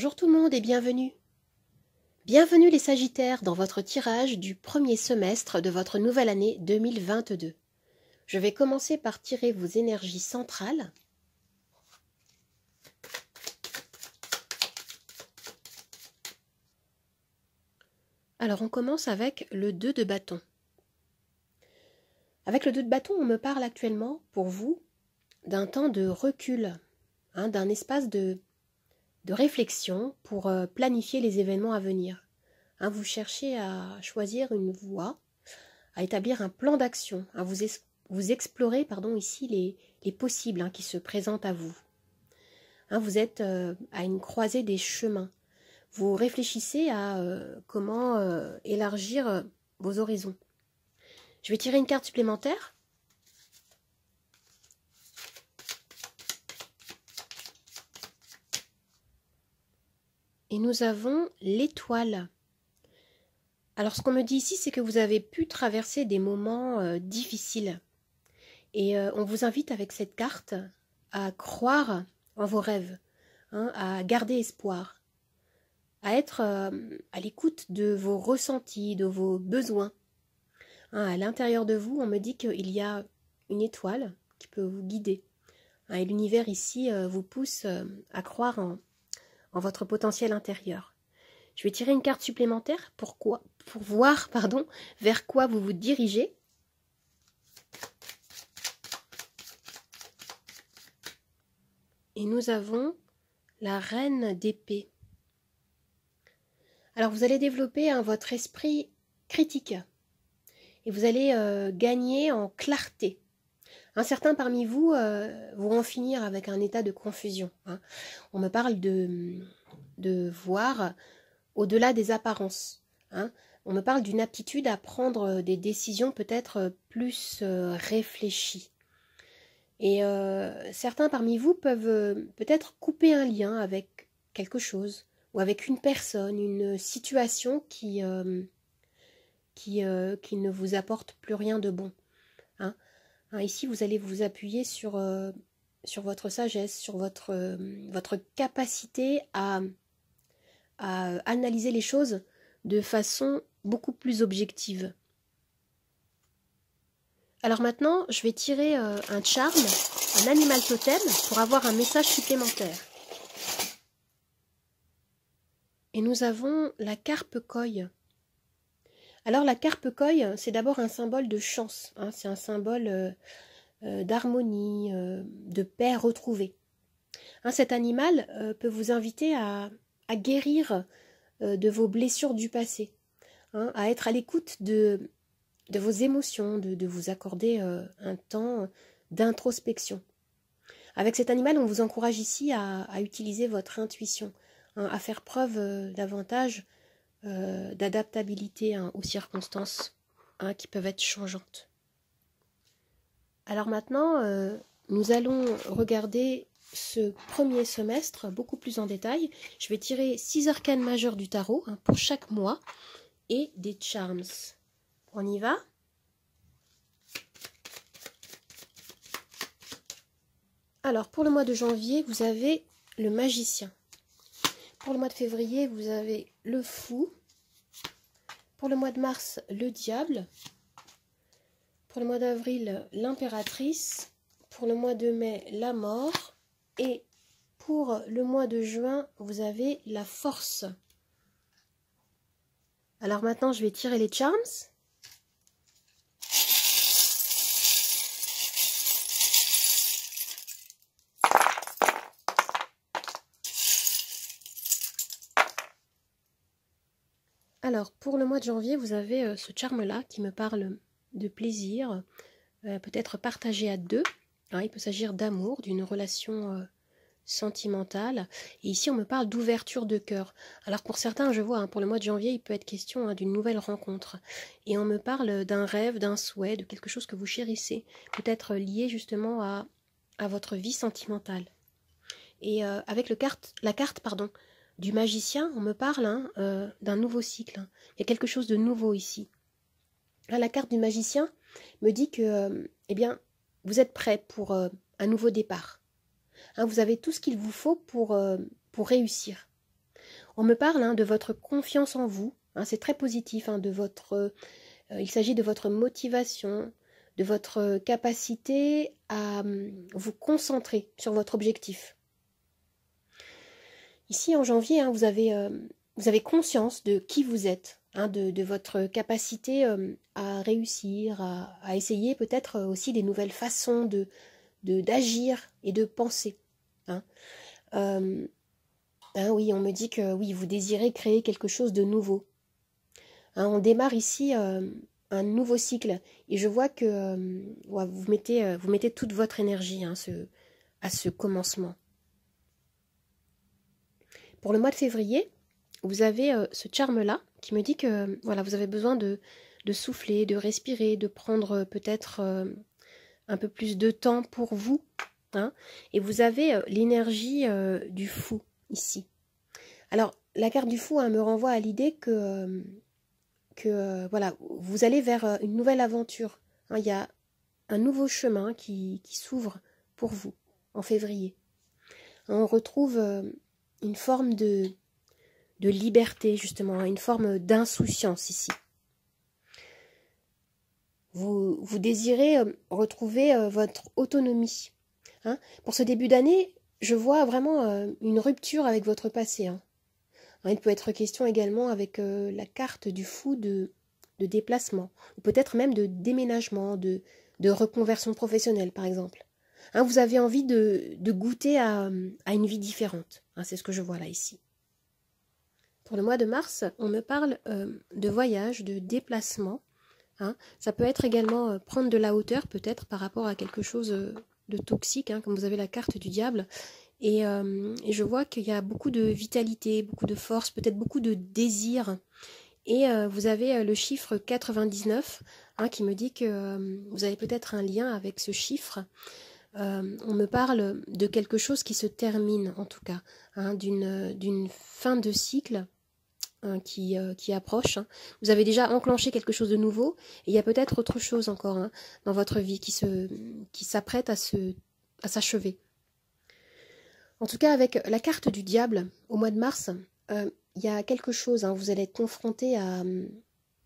Bonjour tout le monde et bienvenue. Bienvenue les Sagittaires dans votre tirage du premier semestre de votre nouvelle année 2022. Je vais commencer par tirer vos énergies centrales. Alors on commence avec le 2 de bâton. Avec le 2 de bâton, on me parle actuellement, pour vous, d'un temps de recul, d'un espace de réflexion pour planifier les événements à venir. Vous cherchez à choisir une voie, à établir un plan d'action, vous explorez ici les possibles qui se présentent à vous. Vous êtes à une croisée des chemins. Vous réfléchissez à comment élargir vos horizons. Je vais tirer une carte supplémentaire. Et nous avons l'étoile. Alors ce qu'on me dit ici, c'est que vous avez pu traverser des moments difficiles. Et on vous invite avec cette carte à croire en vos rêves, à garder espoir, à être à l'écoute de vos ressentis, de vos besoins. À l'intérieur de vous, on me dit qu'il y a une étoile qui peut vous guider. Et l'univers ici vous pousse à croire en votre potentiel intérieur. Je vais tirer une carte supplémentaire pour voir vers quoi vous vous dirigez. Et nous avons la reine d'épée. Alors vous allez développer votre esprit critique et vous allez gagner en clarté. Certains parmi vous vont en finir avec un état de confusion. On me parle de voir au-delà des apparences. On me parle d'une aptitude à prendre des décisions peut-être plus réfléchies. Et certains parmi vous peuvent peut-être couper un lien avec quelque chose ou avec une personne, une situation qui ne vous apporte plus rien de bon. Ici, vous allez vous appuyer sur votre sagesse, sur votre capacité à analyser les choses de façon beaucoup plus objective. Alors maintenant, je vais tirer un charme, un animal totem, pour avoir un message supplémentaire. Et nous avons la carpe coy. Alors la carpe coy, c'est d'abord un symbole de chance, c'est un symbole d'harmonie, de paix retrouvée. Cet animal peut vous inviter à guérir de vos blessures du passé, à être à l'écoute de vos émotions, de vous accorder un temps d'introspection. Avec cet animal, on vous encourage ici à utiliser votre intuition, à faire preuve davantage d'adaptabilité aux circonstances qui peuvent être changeantes. Alors maintenant, nous allons regarder ce premier semestre beaucoup plus en détail. Je vais tirer 6 arcanes majeures du tarot pour chaque mois et des charms. On y va? Alors, pour le mois de janvier, vous avez le magicien. Pour le mois de février, vous avez le fou. Pour le mois de mars, le diable. Pour le mois d'avril, l'impératrice. Pour le mois de mai, la mort. Et pour le mois de juin, vous avez la force. Alors maintenant, je vais tirer les charms. Alors, pour le mois de janvier, vous avez ce charme-là qui me parle de plaisir, peut-être partagé à deux. Il peut s'agir d'amour, d'une relation sentimentale. Et ici, on me parle d'ouverture de cœur. Alors, pour certains, je vois, pour le mois de janvier, il peut être question d'une nouvelle rencontre. Et on me parle d'un rêve, d'un souhait, de quelque chose que vous chérissez, peut-être lié justement à votre vie sentimentale. Et avec la carte du magicien, on me parle d'un nouveau cycle. Il y a quelque chose de nouveau ici. La carte du magicien me dit que vous êtes prêt pour un nouveau départ. Vous avez tout ce qu'il vous faut pour réussir. On me parle de votre confiance en vous, c'est très positif, il s'agit de votre motivation, de votre capacité à vous concentrer sur votre objectif. Ici, en janvier, vous avez conscience de qui vous êtes, de votre capacité à réussir, à essayer peut-être aussi des nouvelles façons d'agir et de penser. Oui, on me dit que oui, vous désirez créer quelque chose de nouveau. On démarre ici un nouveau cycle et je vois que vous mettez toute votre énergie à ce commencement. Pour le mois de février, vous avez ce charme-là qui me dit que voilà, vous avez besoin de souffler, de respirer, de prendre peut-être un peu plus de temps pour vous. Et vous avez l'énergie du fou ici. Alors, la carte du fou me renvoie à l'idée que voilà, vous allez vers une nouvelle aventure. Il y a un nouveau chemin qui s'ouvre pour vous en février. On retrouve une forme de liberté, justement, une forme d'insouciance ici. Vous désirez retrouver votre autonomie. Pour ce début d'année, je vois vraiment une rupture avec votre passé. Il peut être question également avec la carte du fou de déplacement, ou peut-être même de déménagement, de reconversion professionnelle par exemple. Vous avez envie de goûter à une vie différente. C'est ce que je vois là ici. Pour le mois de mars, on me parle de voyage, de déplacement. Ça peut être également prendre de la hauteur peut-être par rapport à quelque chose de toxique, comme vous avez la carte du diable. Et je vois qu'il y a beaucoup de vitalité, beaucoup de force, peut-être beaucoup de désir. Et vous avez le chiffre 99 qui me dit que vous avez peut-être un lien avec ce chiffre. On me parle de quelque chose qui se termine en tout cas, d'une fin de cycle qui approche. Vous avez déjà enclenché quelque chose de nouveau et il y a peut-être autre chose encore dans votre vie qui s'apprête à s'achever. En tout cas, avec la carte du diable, au mois de mars, il y a quelque chose, vous allez être confronté à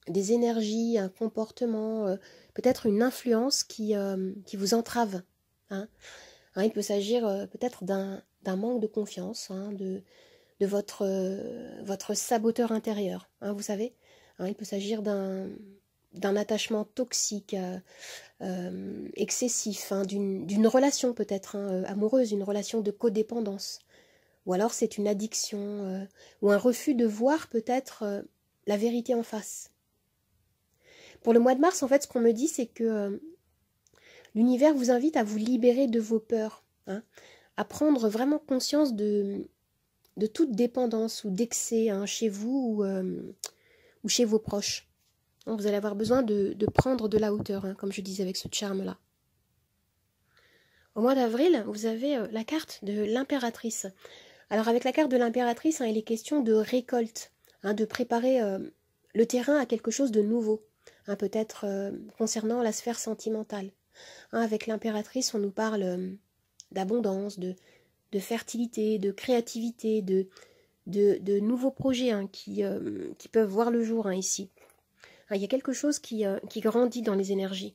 des énergies, un comportement, peut-être une influence qui vous entrave. Il peut s'agir peut-être d'un manque de confiance, de votre saboteur intérieur, vous savez. Il peut s'agir d'un attachement toxique, excessif, d'une relation peut-être amoureuse, une relation de codépendance. Ou alors c'est une addiction ou un refus de voir peut-être la vérité en face. Pour le mois de mars, en fait, ce qu'on me dit, c'est que l'univers vous invite à vous libérer de vos peurs, à prendre vraiment conscience de toute dépendance ou d'excès chez vous ou chez vos proches. Vous allez avoir besoin de prendre de la hauteur, comme je disais avec ce charme-là. Au mois d'avril, vous avez la carte de l'impératrice. Alors avec la carte de l'impératrice, il est question de récolte, de préparer le terrain à quelque chose de nouveau, peut-être concernant la sphère sentimentale. Avec l'impératrice, on nous parle d'abondance, de fertilité, de créativité, de nouveaux projets qui peuvent voir le jour ici. Il y a quelque chose qui grandit dans les énergies.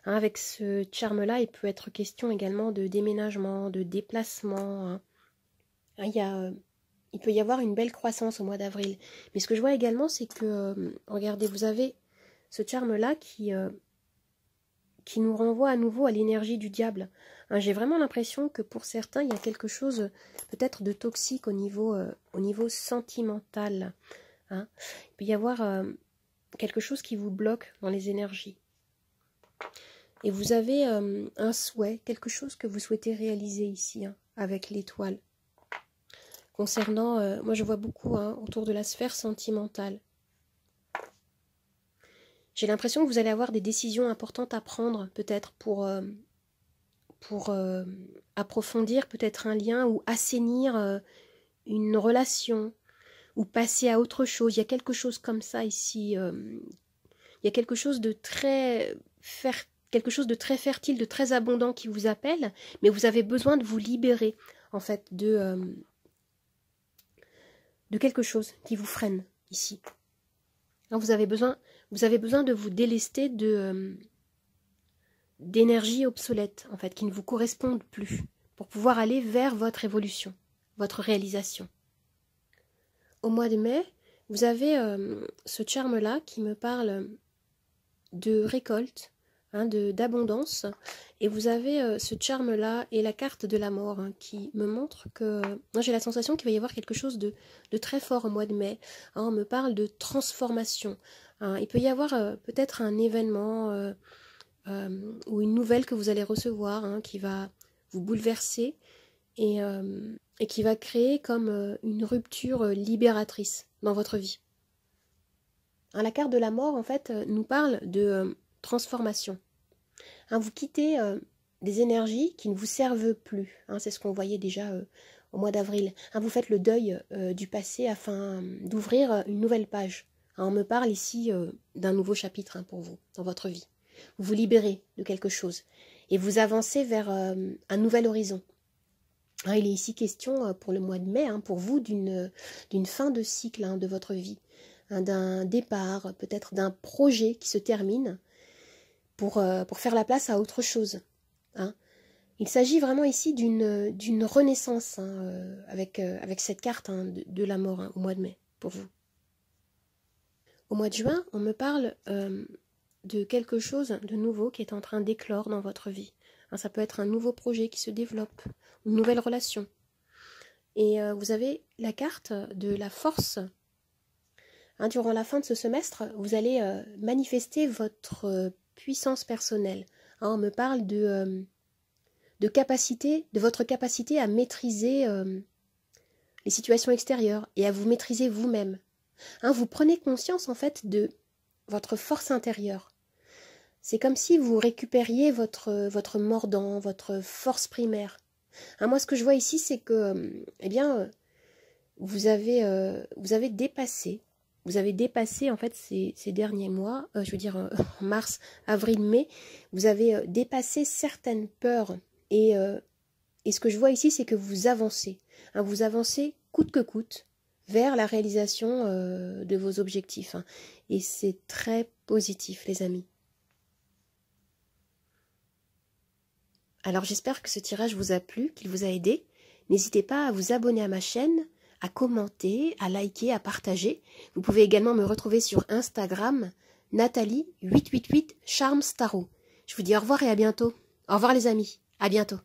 Avec ce charme-là, il peut être question également de déménagement, de déplacement. Il peut y avoir une belle croissance au mois d'avril. Mais ce que je vois également, c'est que, regardez, vous avez ce charme-là qui nous renvoie à nouveau à l'énergie du diable. J'ai vraiment l'impression que pour certains, il y a quelque chose peut-être de toxique au niveau sentimental. Il peut y avoir quelque chose qui vous bloque dans les énergies. Et vous avez un souhait, quelque chose que vous souhaitez réaliser ici, avec l'étoile. Concernant, moi je vois beaucoup autour de la sphère sentimentale. J'ai l'impression que vous allez avoir des décisions importantes à prendre, peut-être pour approfondir peut-être un lien ou assainir une relation ou passer à autre chose. Il y a quelque chose comme ça ici. Il y a quelque chose de très fertile, de très abondant qui vous appelle, mais vous avez besoin de vous libérer en fait de quelque chose qui vous freine ici. Alors, vous avez besoin de vous délester d'énergie obsolète, en fait, qui ne vous correspondent plus, pour pouvoir aller vers votre évolution, votre réalisation. Au mois de mai, vous avez ce charme-là qui me parle de récolte, hein, d'abondance, et vous avez ce charme-là et la carte de la mort hein, qui me montre que... Moi, j'ai la sensation qu'il va y avoir quelque chose de très fort au mois de mai. Hein, on me parle de transformation. Hein, il peut y avoir peut-être un événement ou une nouvelle que vous allez recevoir hein, qui va vous bouleverser et qui va créer comme une rupture libératrice dans votre vie. Hein, la carte de la mort, en fait, nous parle de transformation. Hein, vous quittez des énergies qui ne vous servent plus. Hein, c'est ce qu'on voyait déjà au mois d'avril. Hein, vous faites le deuil du passé afin d'ouvrir une nouvelle page. Hein, on me parle ici d'un nouveau chapitre hein, pour vous, dans votre vie. Vous vous libérez de quelque chose et vous avancez vers un nouvel horizon. Hein, il est ici question pour le mois de mai, hein, pour vous, d'une fin de cycle hein, de votre vie. Hein, d'un départ, peut-être d'un projet qui se termine pour faire la place à autre chose. Hein. Il s'agit vraiment ici d'une renaissance hein, avec cette carte hein, de la mort hein, au mois de mai, pour vous. Au mois de juin, on me parle de quelque chose de nouveau qui est en train d'éclore dans votre vie. Hein, ça peut être un nouveau projet qui se développe, une nouvelle relation. Et vous avez la carte de la force. Hein, durant la fin de ce semestre, vous allez manifester votre puissance personnelle. Hein, on me parle de votre capacité à maîtriser les situations extérieures et à vous maîtriser vous-même. Hein, vous prenez conscience en fait de votre force intérieure. C'est comme si vous récupériez votre mordant, votre force primaire. Hein, moi, ce que je vois ici, c'est que, eh bien, vous avez dépassé en fait ces derniers mois, je veux dire en mars, avril, mai, vous avez dépassé certaines peurs et ce que je vois ici, c'est que vous avancez. Hein, vous avancez coûte que coûte vers la réalisation de vos objectifs. Hein, et c'est très positif, les amis. Alors j'espère que ce tirage vous a plu, qu'il vous a aidé. N'hésitez pas à vous abonner à ma chaîne, à commenter, à liker, à partager. Vous pouvez également me retrouver sur Instagram, Nathalie888 Charms Tarot. Je vous dis au revoir et à bientôt. Au revoir les amis, à bientôt.